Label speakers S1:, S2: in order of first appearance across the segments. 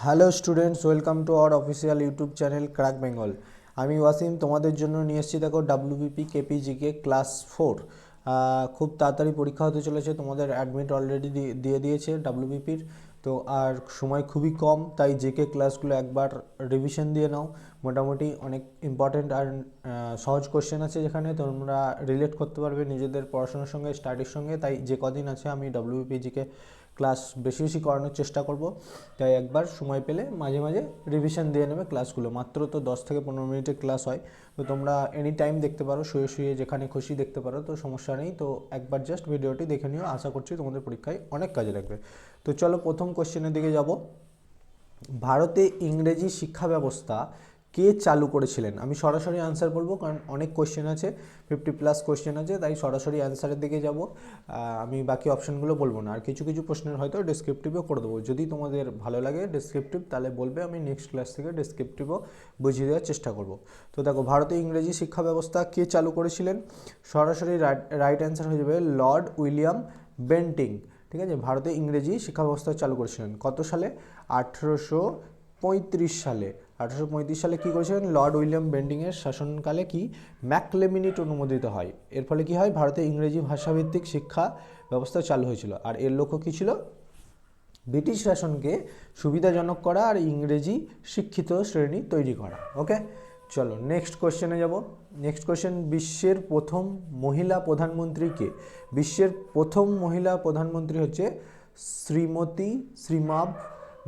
S1: Hello students, welcome to our official YouTube channel crack Bengal. আমি ওয়াসিম তোমাদের জন্য নিয়ে এসেছি। দেখো, ডাব্লিউবিপি কেপিজিকে ক্লাস 4 খুব তাড়াতাড়ি পরীক্ষা হতে চলেছে। তোমাদের অ্যাডমিট অলরেডি দিয়ে দিয়েছে ডাব্লিউবিপির। তো আর সময় খুবই কম, তাই জেকে ক্লাসগুলো একবার রিভিশন দিয়ে নাও। মোটামুটি অনেক ইম্পর্টেন্ট আর সহজ কোশ্চেন আছে, যেখানে তোমরা রিলেট করতে পারবে নিজেদের পড়াশোনার সঙ্গে, স্টাডির সঙ্গে। তাই যে কদিন আছে আমি ডাব্লিউবিপি জিকে ক্লাস বেশি বেশি করানোর চেষ্টা করব। তাই একবার সময় পেলে মাঝে মাঝে রিভিশন দিয়ে নেবে ক্লাসগুলো। মাত্র তো 10 থেকে 15 মিনিটের ক্লাস হয়, তো তোমরা এনি টাইম দেখতে পারো, শুয়ে শুয়ে যেখানে খুশি দেখতে পারো, তো সমস্যা নেই। তো একবার জাস্ট ভিডিওটি দেখে নিও, আশা করছি তোমাদের পরীক্ষায় অনেক কাজে লাগবে। তো চলো প্রথম কোশ্চেনের দিকে যাব। ভারতে ইংরেজি শিক্ষা ব্যবস্থা কে চালু করেছিলেন? আমি সরাসরি আনসার বলবো, কারণ অনেক কোশ্চেন আছে, 50+ কোশ্চেন আছে, তাই সরাসরি অ্যান্সারের দিকে যাব। আমি বাকি অপশানগুলো বলবো না। আর কিছু কিছু প্রশ্নের হয়তো ডেসক্রিপটিভও করে দেবো। যদি তোমাদের ভালো লাগে ডেসক্রিপটিভ, তাহলে বলবে, আমি নেক্সট ক্লাস থেকে ডেসক্রিপটিভও বুঝিয়ে দেওয়ার চেষ্টা করব। তো দেখো, ভারতে ইংরেজি শিক্ষা ব্যবস্থা কে চালু করেছিলেন? সরাসরি রাইট অ্যান্সার হয়ে যাবে লর্ড উইলিয়াম বেন্টিং। ঠিক আছে, ভারতে ইংরেজি শিক্ষা ব্যবস্থা চালু করেছিলেন কত সালে? 1835 সালে। 1835 সালে কী করেছিলেন? লর্ড উইলিয়াম বেন্টিংয়ের শাসনকালে কি ম্যাকলেমিনিট অনুমোদিত হয়। এর ফলে কি হয়? ভারতে ইংরেজি ভাষাভিত্তিক শিক্ষা ব্যবস্থা চালু হয়েছিল। আর এর লক্ষ্য কী ছিল? ব্রিটিশ শাসনকে সুবিধাজনক করা আর ইংরেজি শিক্ষিত শ্রেণী তৈরি করা। ওকে, চলো নেক্সট কোশ্চেনে যাব। নেক্সট কোশ্চেন, বিশ্বের প্রথম মহিলা প্রধানমন্ত্রী কে? বিশ্বের প্রথম মহিলা প্রধানমন্ত্রী হচ্ছে শ্রীমাভ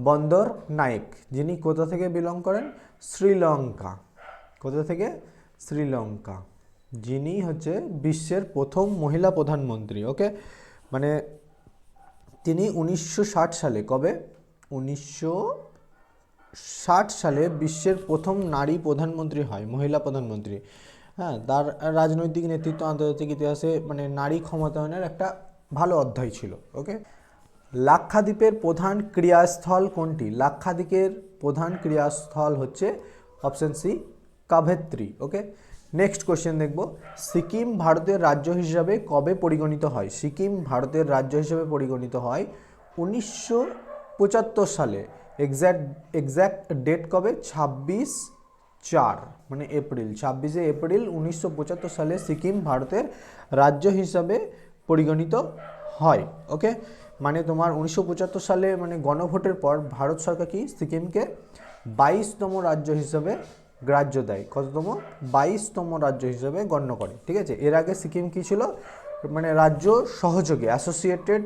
S1: বন্দর নায়েক, যিনি কোথা থেকে বিলং করেন? শ্রীলঙ্কা। কোথা থেকে? শ্রীলঙ্কা। যিনি হচ্ছে বিশ্বের প্রথম মহিলা প্রধানমন্ত্রী। ওকে, মানে তিনি 1960 সালে, কবে? 1960 সালে বিশ্বের প্রথম নারী প্রধানমন্ত্রী হয়, মহিলা প্রধানমন্ত্রী। হ্যাঁ, তার রাজনৈতিক নেতৃত্ব আন্তর্জাতিক ইতিহাসে মানে নারী ক্ষমতায়নের একটা ভালো অধ্যায় ছিল। ওকে, লাক্ষাদ্বীপের প্রধান ক্রীড়াস্থল কোনটি? লাক্ষাদ্বীপের প্রধান ক্রীড়াস্থল হচ্ছে অপশন সি, কাভেত্রী। ওকে, নেক্সট কোশ্চেন দেখব। সিকিম ভারতের রাজ্য হিসাবে কবে পরিগণিত হয়? সিকিম ভারতের রাজ্য হিসাবে পরিগণিত হয় 1975 সালে। এক্স্যাক্ট ডেট কবে? 26/4, মানে এপ্রিল, 26শে এপ্রিল 1975 সালে সিকিম ভারতের রাজ্য হিসাবে পরিগণিত হয়। ওকে, মানে তোমার 1975 সালে মানে গণভোটের পর ভারত সরকার কি সিকিমকে 22তম রাজ্য হিসাবে গ্রাহ্য দেয়। কততম? 22তম রাজ্য হিসাবে গণ্য করে। ঠিক আছে, এর আগে সিকিম কি ছিল? মানে রাজ্য সহযোগী অ্যাসোসিয়েটেড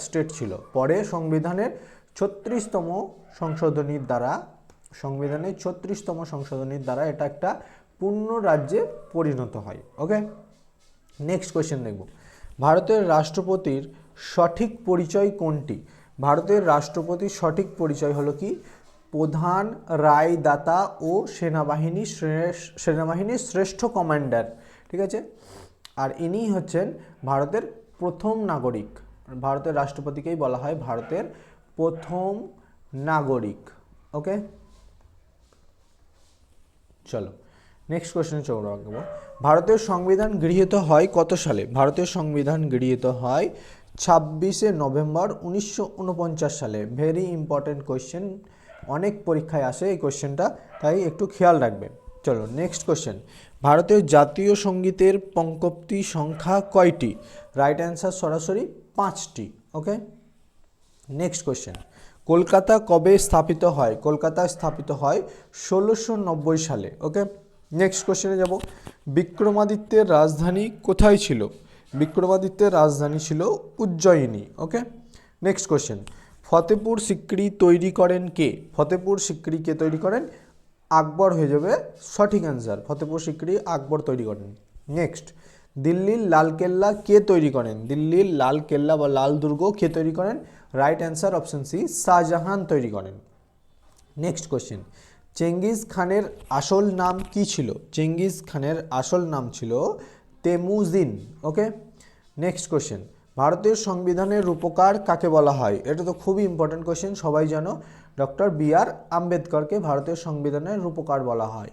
S1: স্টেট ছিল। পরে সংবিধানের 36তম সংশোধনীর দ্বারা, সংবিধানের 36তম সংশোধনীর দ্বারা এটা একটা পূর্ণ রাজ্যে পরিণত হয়। ওকে, নেক্সট কোয়েশ্চেন দেখব। ভারতের রাষ্ট্রপতির সঠিক পরিচয় কোনটি? ভারতের রাষ্ট্রপতির সঠিক পরিচয় হলো কি? প্রধান রায়দাতা ও সেনাবাহিনীর শ্রেষ্ঠ কমান্ডার। ঠিক আছে, আর ইনি হচ্ছেন ভারতের প্রথম নাগরিক। ভারতের রাষ্ট্রপতিকেই বলা হয় ভারতের প্রথম নাগরিক। ওকে, চলো নেক্সট কোশ্চেনে চলে রাখবো। ভারতের সংবিধান গৃহীত হয় কত সালে? ভারতের সংবিধান গৃহীত হয় 26শে নভেম্বর 1949 সালে। ভেরি ইম্পর্টেন্ট কোশ্চেন, অনেক পরীক্ষায় আসে এই কোশ্চেনটা, তাই একটু খেয়াল রাখবে। চলো নেক্সট কোশ্চেন। ভারতের জাতীয় সঙ্গীতের পঙ্ক্তি সংখ্যা কয়টি? রাইট অ্যান্সার সরাসরি 5টি। ওকে, নেক্সট কোশ্চেন। কলকাতা কবে স্থাপিত হয়? কলকাতা স্থাপিত হয় 1690 সালে। ওকে, নেক্সট কোশ্চেনে যাব। বিক্রমাদিত্যের রাজধানী কোথায় ছিল? বিক্রমাদিত্যের রাজধানী ছিল উজ্জয়িনী। ওকে, নেক্সট কোশ্চেন। ফতেপুর সিক্রি তৈরি করেন কে? ফতেপুর সিক্রি কে তৈরি করেন? আকবর হয়ে যাবে সঠিক অ্যান্সার। ফতেপুর সিক্রি আকবর তৈরি করেন। নেক্সট, দিল্লির লালকেল্লা কে তৈরি করেন? দিল্লির লালকেল্লা বা লাল দুর্গ কে তৈরি করেন? Right answer option C, Shah Jahan তৈরি করেন। Next question. চেঙ্গিজ খানের আসল নাম কি ছিল? চেঙ্গিজ খানের আসল নাম ছিল তেমুজিন। ওকে, নেক্সট কোশ্চেন। ভারতের সংবিধানের রূপকার কাকে বলা হয়? এটা তো খুবই ইম্পর্টেন্ট কোশ্চেন, সবাই জানো। Doctor B.R.. আম্বেদকরকে ভারতের সংবিধানের রূপকার বলা হয়।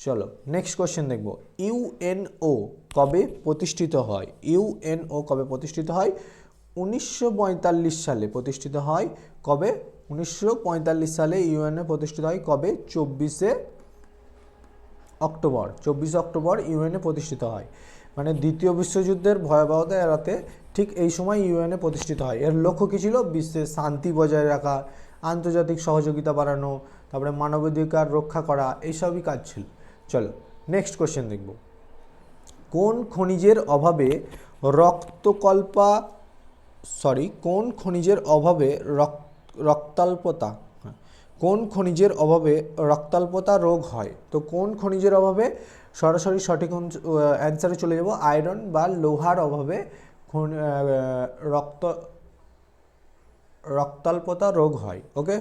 S1: চলো নেক্সট কোশ্চেন দেখব। ইউএনও কবে প্রতিষ্ঠিত হয়? ইউএনও কবে প্রতিষ্ঠিত হয়? 1942 সালে প্রতিষ্ঠিত হয়। কবে? 1945 সালে ইউএনএ প্রতিষ্ঠিত হয় কবে? 24শে অক্টোবর। 24শে অক্টোবর ইউএনএ প্রতিষ্ঠিত হয়। মানে দ্বিতীয় বিশ্বযুদ্ধের ভয়াবহতা এড়াতে ঠিক এই সময় ইউএনএ প্রতিষ্ঠিত হয়। এর লক্ষ্য কী ছিল? বিশ্বে শান্তি বজায় রাখা, আন্তর্জাতিক সহযোগিতা বাড়ানো, তারপরে মানবাধিকার রক্ষা করা, এইসবই কাজ ছিল। চলো নেক্সট কোশ্চেন দেখব। কোন খনিজের অভাবে রক্তকল্পা কোন খনিজের অভাবে রক্তাল্পতা কোন খনিজের অভাবে রক্তাল্পতা রোগ হয়? তো কোন খনিজের অভাবে? সরাসরি সঠিক অ্যান্সারে চলে যাব, আয়রন বা লোহার অভাবে রক্তাল্পতা রোগ হয়। ওকে,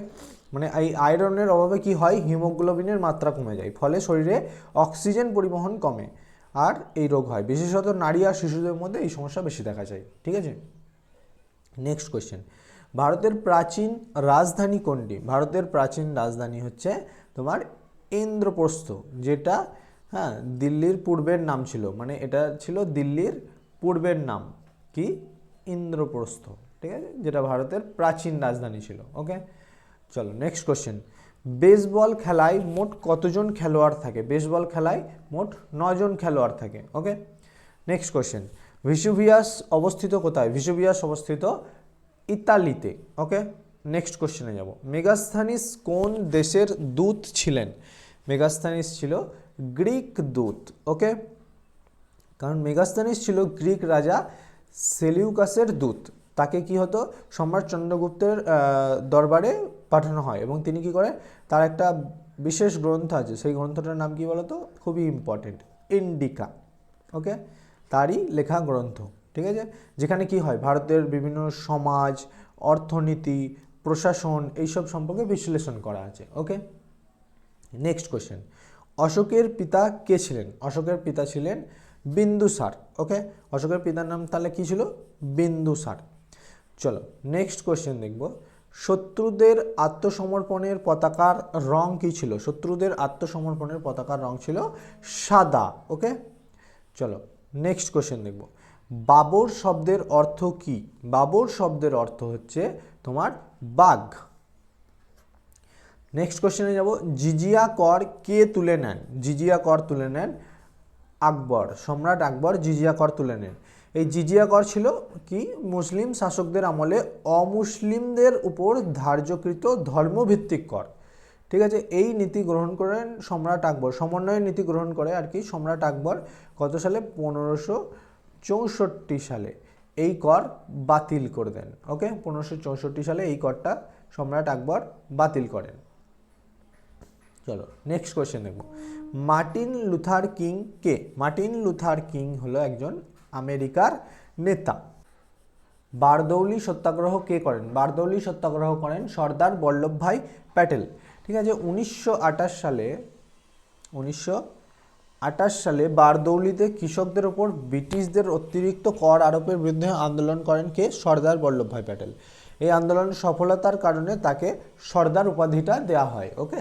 S1: মানে এই আয়রনের অভাবে কি হয়? হিমোগ্লোবিনের মাত্রা কমে যায়, ফলে শরীরে অক্সিজেন পরিবহন কমে, আর এই রোগ হয়। বিশেষত নারী আর শিশুদের মধ্যে এই সমস্যা বেশি দেখা যায়। ঠিক আছে, নেক্সট কোয়েশ্চেন। ভারতের প্রাচীন রাজধানী কোনটি? ভারতের প্রাচীন রাজধানী হচ্ছে তোমার ইন্দ্রপ্রস্থ, যেটা দিল্লির পূর্বের নাম ছিল, মানে এটা ছিল দিল্লির পূর্বের নাম কি? ইন্দ্রপ্রস্থ। ঠিক আছে, যেটা ভারতের প্রাচীন রাজধানী ছিল। ওকে, চলো নেক্সট কোশ্চেন। বেসবল খেলায় মোট কতজন খেলোয়াড় থাকে? বেসবল খেলায় মোট 9 জন খেলোয়াড় থাকে। ওকে, নেক্সট কোশ্চেন। ভিসুভিয়াস অবস্থিত কোথায়? ভিসুভিয়াস অবস্থিত ইতালিতে। ওকে, নেক্সট কোশ্চেনে যাব। মেগাস্থানিস কোন দেশের দূত ছিলেন? মেগাস্থানিস ছিল গ্রিক দূত। ওকে, কারণ মেগাস্থানিস ছিল গ্রিক রাজা সেলিউকাসের দূত। তাকে কি হতো? সম্রাট চন্দ্রগুপ্তের দরবারে পাঠানো হয়, এবং তিনি কি করে? তার একটা বিশেষ গ্রন্থ আছে, সেই গ্রন্থটার নাম কি বলতো? খুবই ইম্পর্টেন্ট, ইন্ডিকা। ওকে, তারই লেখা গ্রন্থ। ঠিক আছে, যেখানে কি হয়? ভারতের বিভিন্ন সমাজ, অর্থনীতি, প্রশাসন, এইসব সম্পর্কে বিশ্লেষণ করা আছে। ওকে, নেক্সট কোশ্চেন। অশোকের পিতা কে ছিলেন? অশোকের পিতা ছিলেন বিন্দুসার। ওকে, অশোকের পিতার নাম তাহলে কি ছিল? বিন্দুসার। চলো নেক্সট কোশ্চেন দেখব। শত্রুদের আত্মসমর্পণের পতাকার রং কি ছিল? শত্রুদের আত্মসমর্পণের পতাকার রং ছিল সাদা। ওকে, চলো নেক্সট কোশ্চেন দেখব। বাবর শব্দের অর্থ কি? বাবর শব্দের অর্থ হচ্ছে তোমার বাঘ। নেক্সট কোশ্চেনে যাব। জিজিয়া কর কে তুলে নেন? জিজিয়া কর তুলে নেন আকবর। সম্রাট আকবর জিজিয়া কর তুলে নেন। এই জিজিয়া কর ছিল কি? মুসলিম শাসকদের আমলে অমুসলিমদের উপর ধার্যকৃত ধর্মভিত্তিক কর। ঠিক আছে, এই নীতি গ্রহণ করেন সম্রাট আকবর, সমন্বয়ের নীতি গ্রহণ করে আর কি সম্রাট আকবর। কত সালে? 1564 সালে এই কর বাতিল করে দেন। ওকে, 1564 সালে এই করটা সম্রাট আকবর বাতিল করেন। চলো নেক্সট কোয়েশ্চেন দেখব। মার্টিন লুথার কিং কে? মার্টিন লুথার কিং হলো একজন আমেরিকার নেতা। বারদৌলি সত্যাগ্রহ কে করেন? বারদৌলি সত্যাগ্রহ করেন সর্দার বল্লভভাই প্যাটেল। ঠিক আছে, 1928 সালে বারদৌলিতে কৃষকদের ওপর ব্রিটিশদের অতিরিক্ত কর আরোপের বিরুদ্ধে আন্দোলন করেন কে? সর্দার বল্লভভাই প্যাটেল। এই আন্দোলনের সফলতার কারণে তাকে সর্দার উপাধিটা দেওয়া হয়। ওকে,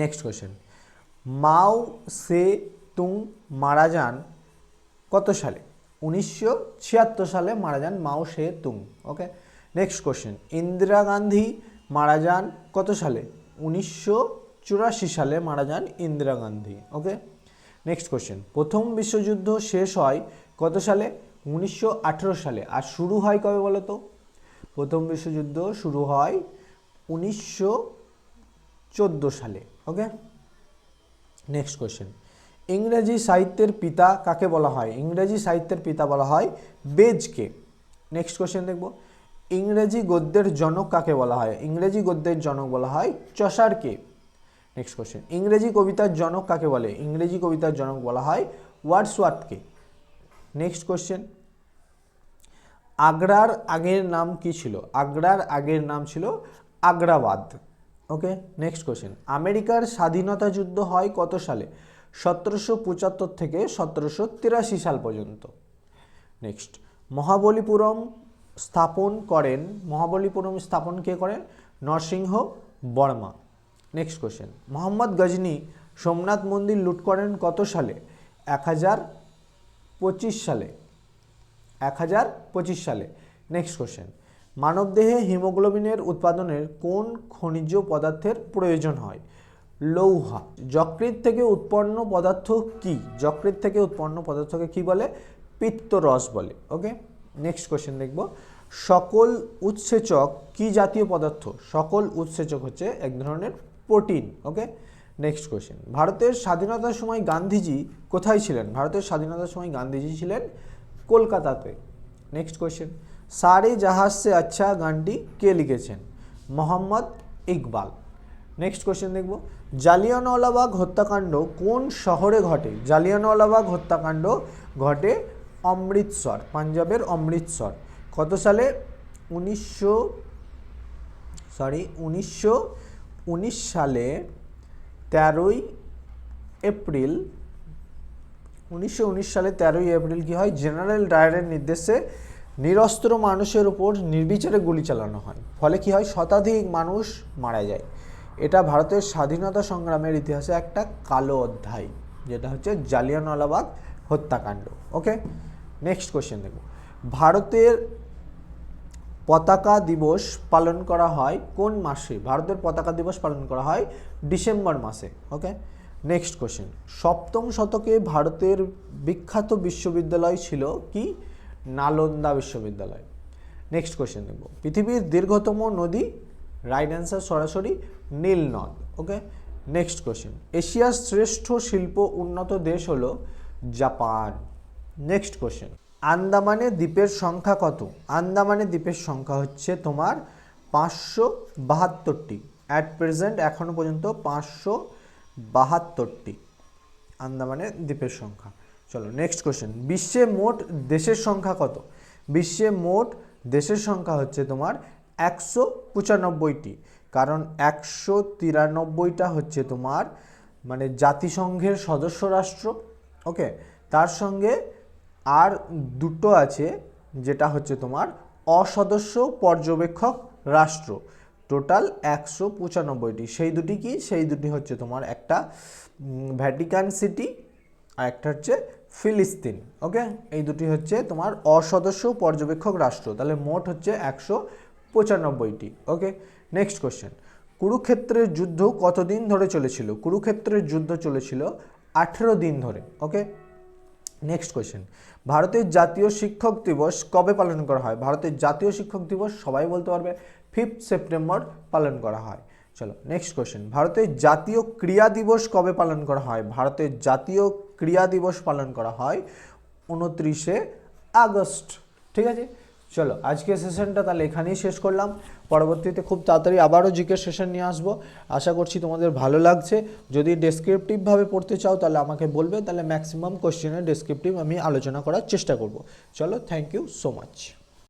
S1: নেক্সট কোয়েশ্চেন। মাও সে তুং মারা যান কত সালে? 1976 সালে মারা যান মাও সে তুং। ওকে, নেক্সট কোয়েশ্চেন। ইন্দিরা গান্ধী মারা যান কত সালে? 1984 সালে মারা যান ইন্দিরা গান্ধী। ওকে, নেক্সট কোয়েশ্চেন। প্রথম বিশ্বযুদ্ধ শেষ হয় কত সালে? 1918 সালে। আর শুরু হয় কবে বলো তো? প্রথম বিশ্বযুদ্ধ শুরু হয় 1914 সালে। ওকে, নেক্সট কোয়েশ্চেন। ইংরেজি সাহিত্যের পিতা কাকে বলা হয়? ইংরেজি সাহিত্যের পিতা বলা হয় বেজকে। নেক্সট কোয়েশ্চেন দেখব। ইংরেজি গদ্যের জনক কাকে বলা হয়? ইংরেজি গদ্যের জনক বলা হয় চসারকে। Next question. ইংরেজি কবিতার জনক কাকে বলে? ইংরেজি কবিতার জনক বলা হয় ওয়ার্ডসওয়ার্থকে। Next question. আগ্রার আগের নাম কি ছিল? আগ্রার আগের নাম ছিল আগ্রাবাদ। ওকে, নেক্সট কোয়েশ্চেন। আমেরিকার স্বাধীনতা যুদ্ধ হয় কত সালে? 1775 থেকে 1783 সাল পর্যন্ত। নেক্সট। মহাবলীপুরম স্থাপন কে করেন? নরসিংহ বর্মা। Next question. মোহাম্মদ গজনী সোমনাথ মন্দির লুট করেন কত সালে? 1025 সালে। 1025 সালে। Next question. মানবদেহে হিমোগ্লোবিনের উৎপাদনের কোন খনিজ পদার্থের প্রয়োজন হয়? লৌহ। যকৃৎ থেকে উৎপন্ন পদার্থ কি? যকৃৎ থেকে উৎপন্ন পদার্থকে কি বলে? পিত্তরস বলে। ওকে, নেক্সট কোশ্চেন দেখব। সকল উৎসেচক কি জাতীয় পদার্থ? সকল উৎসেচক হচ্ছে এক ধরনের প্রোটিন। ওকে, নেক্সট কোশ্চেন। ভারতের স্বাধীনতার সময় গান্ধীজি কোথায় ছিলেন? ভারতের স্বাধীনতার সময় গান্ধীজি ছিলেন কলকাতাতে। Next question. সারে জাহাজ সে আচ্ছা গানটি কে লিখেছেন? মোহাম্মদ ইকবাল। নেক্সট কোশ্চেন দেখব। জালিয়ানওয়ালাবাগ হত্যাকাণ্ড কোন শহরে ঘটে? জালিয়ানওয়ালাবাগ হত্যাকাণ্ড ঘটে অমৃতসর, পাঞ্জাবের অমৃতসর। কত সালে? 1919 সালে 13ই এপ্রিল। 1919 সালে 13ই এপ্রিল কি হয়? জেনারেল ডায়ারের নির্দেশে নিরস্ত্র মানুষের উপর নির্বিচারে গুলি চালানো হয়। ফলে কি হয়? শতাধিক মানুষ মারা যায়। এটা ভারতের স্বাধীনতা সংগ্রামের ইতিহাসে একটা কালো অধ্যায়, যেটা হচ্ছে জালিয়ানওয়ালাবাগ হত্যাকাণ্ড। ওকে, নেক্সট কোশ্চেন দেখব। ভারতের পতাকা দিবস পালন করা হয় কোন মাসে? ভারতের পতাকা দিবস পালন করা হয় ডিসেম্বর মাসে। ওকে, নেক্সট কোশ্চেন। সপ্তম শতকে ভারতের বিখ্যাত বিশ্ববিদ্যালয় ছিল কি? নালন্দা বিশ্ববিদ্যালয়। নেক্সট কোশ্চেন দেখব। পৃথিবীর দীর্ঘতম নদী? রাইট অ্যান্সার সরাসরি নীল নদ। ওকে, নেক্সট কোশ্চেন। এশিয়ার শ্রেষ্ঠ শিল্প উন্নত দেশ হলো জাপান। Next question. আন্দামানে দ্বীপের সংখ্যা কত? আন্দামানে দ্বীপের সংখ্যা হচ্ছে তোমার 572টি। অ্যাট প্রেজেন্ট এখনো পর্যন্ত 572টি আন্দামানে দ্বীপের সংখ্যা। চলো নেক্সট কোশ্চেন। বিশ্বে মোট দেশের সংখ্যা কত? বিশ্বে মোট দেশের সংখ্যা হচ্ছে তোমার 195টি। কারণ 193টা হচ্ছে তোমার মানে জাতিসংঘের সদস্য রাষ্ট্র। ওকে, তার সঙ্গে আর দুটো আছে যেটা হচ্ছে তোমার অসদস্য পর্যবেক্ষক রাষ্ট্র। টোটাল 195টি। সেই দুটি কি? সেই দুটি হচ্ছে তোমার একটা ভ্যাটিকান সিটি আর একটা হচ্ছে ফিলিস্তিন। ওকে, এই দুটি হচ্ছে তোমার অসদস্য পর্যবেক্ষক রাষ্ট্র। তাহলে মোট হচ্ছে 195টি। ওকে, নেক্সট কোশ্চেন। কুরুক্ষেত্রের যুদ্ধ কতদিন ধরে চলেছিল? কুরুক্ষেত্রের যুদ্ধ চলেছিল 18 দিন ধরে। ওকে, নেক্সট কোশ্চেন। ভারতের জাতীয় শিক্ষক দিবস কবে পালন করা হয়? ভারতের জাতীয় শিক্ষক দিবস সবাই বলতে পারবে 5 সেপ্টেম্বর পালন করা হয়। চলো নেক্সট কোশ্চেন। ভারতের জাতীয় ক্রীড়া দিবস কবে পালন করা হয়? ভারতের জাতীয় ক্রীড়া দিবস পালন করা হয় 29শে আগস্ট। ঠিক আছে, চলো আজকের সেশনটা তাহলে এখানেই শেষ করলাম। পরবর্তীতে খুব তাড়াতাড়ি আবারও জিকে সেশন নিয়ে আসবো। আশা করছি তোমাদের ভালো লাগছে। যদি ডেসক্রিপটিভভাবে পড়তে চাও তাহলে আমাকে বলবে, তাহলে ম্যাক্সিমাম কোশ্চেনের ডেসক্রিপটিভ আমি আলোচনা করার চেষ্টা করব। চলো, থ্যাংক ইউ সো মাচ।